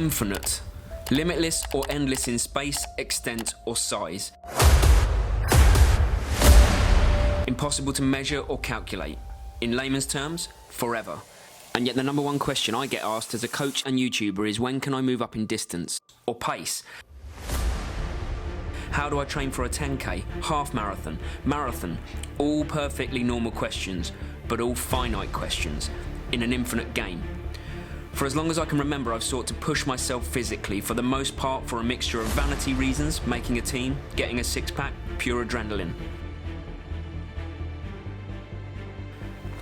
Infinite. Limitless or endless in space, extent or size. Impossible to measure or calculate. In layman's terms, forever. And yet the number one question I get asked as a coach and YouTuber is, when can I move up in distance or pace? How do I train for a 10K, half marathon, marathon? All perfectly normal questions, but all finite questions in an infinite game. For as long as I can remember, I've sought to push myself physically, for the most part for a mixture of vanity reasons, making a team, getting a six-pack, pure adrenaline.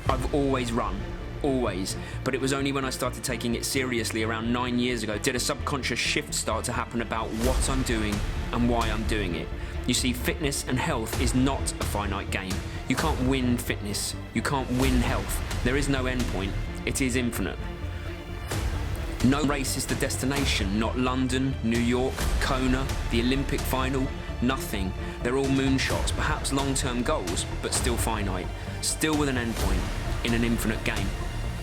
I've always run, always, but it was only when I started taking it seriously around 9 years ago did a subconscious shift start to happen about what I'm doing and why I'm doing it. You see, fitness and health is not a finite game. You can't win fitness, you can't win health. There is no end point, it is infinite. No race is the destination, not London, New York, Kona, the Olympic final, nothing. They're all moonshots, perhaps long-term goals, but still finite, still with an endpoint, in an infinite game.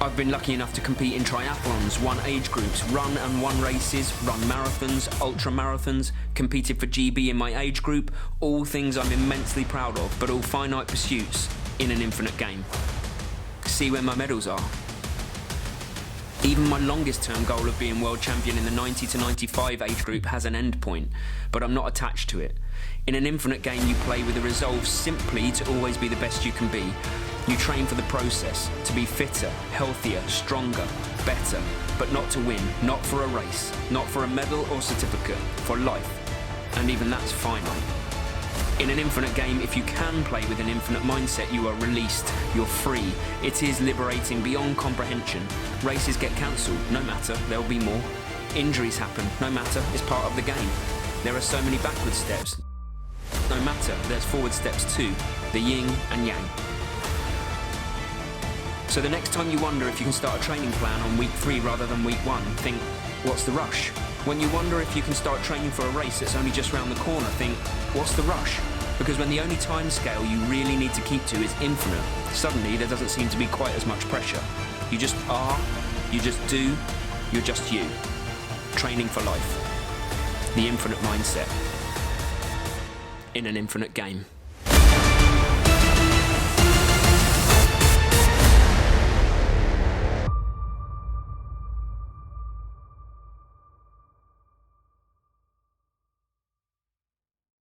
I've been lucky enough to compete in triathlons, won age groups, run and won races, run marathons, ultra marathons, competed for GB in my age group, all things I'm immensely proud of, but all finite pursuits in an infinite game. See where my medals are. Even my longest term goal of being world champion in the 90 to 95 age group has an end point, but I'm not attached to it. In an infinite game, you play with a resolve simply to always be the best you can be. You train for the process, to be fitter, healthier, stronger, better, but not to win, not for a race, not for a medal or certificate, for life. And even that's finite. In an infinite game, if you can play with an infinite mindset, you are released, you're free. It is liberating beyond comprehension. Races get cancelled, no matter, there'll be more. Injuries happen, no matter, it's part of the game. There are so many backward steps. No matter, there's forward steps too, the yin and yang. So the next time you wonder if you can start a training plan on week 3 rather than week 1, think, what's the rush? When you wonder if you can start training for a race that's only just round the corner, think, what's the rush? Because when the only time scale you really need to keep to is infinite, suddenly there doesn't seem to be quite as much pressure. You just are, you just do, you're just you. Training for life. The infinite mindset. In an infinite game.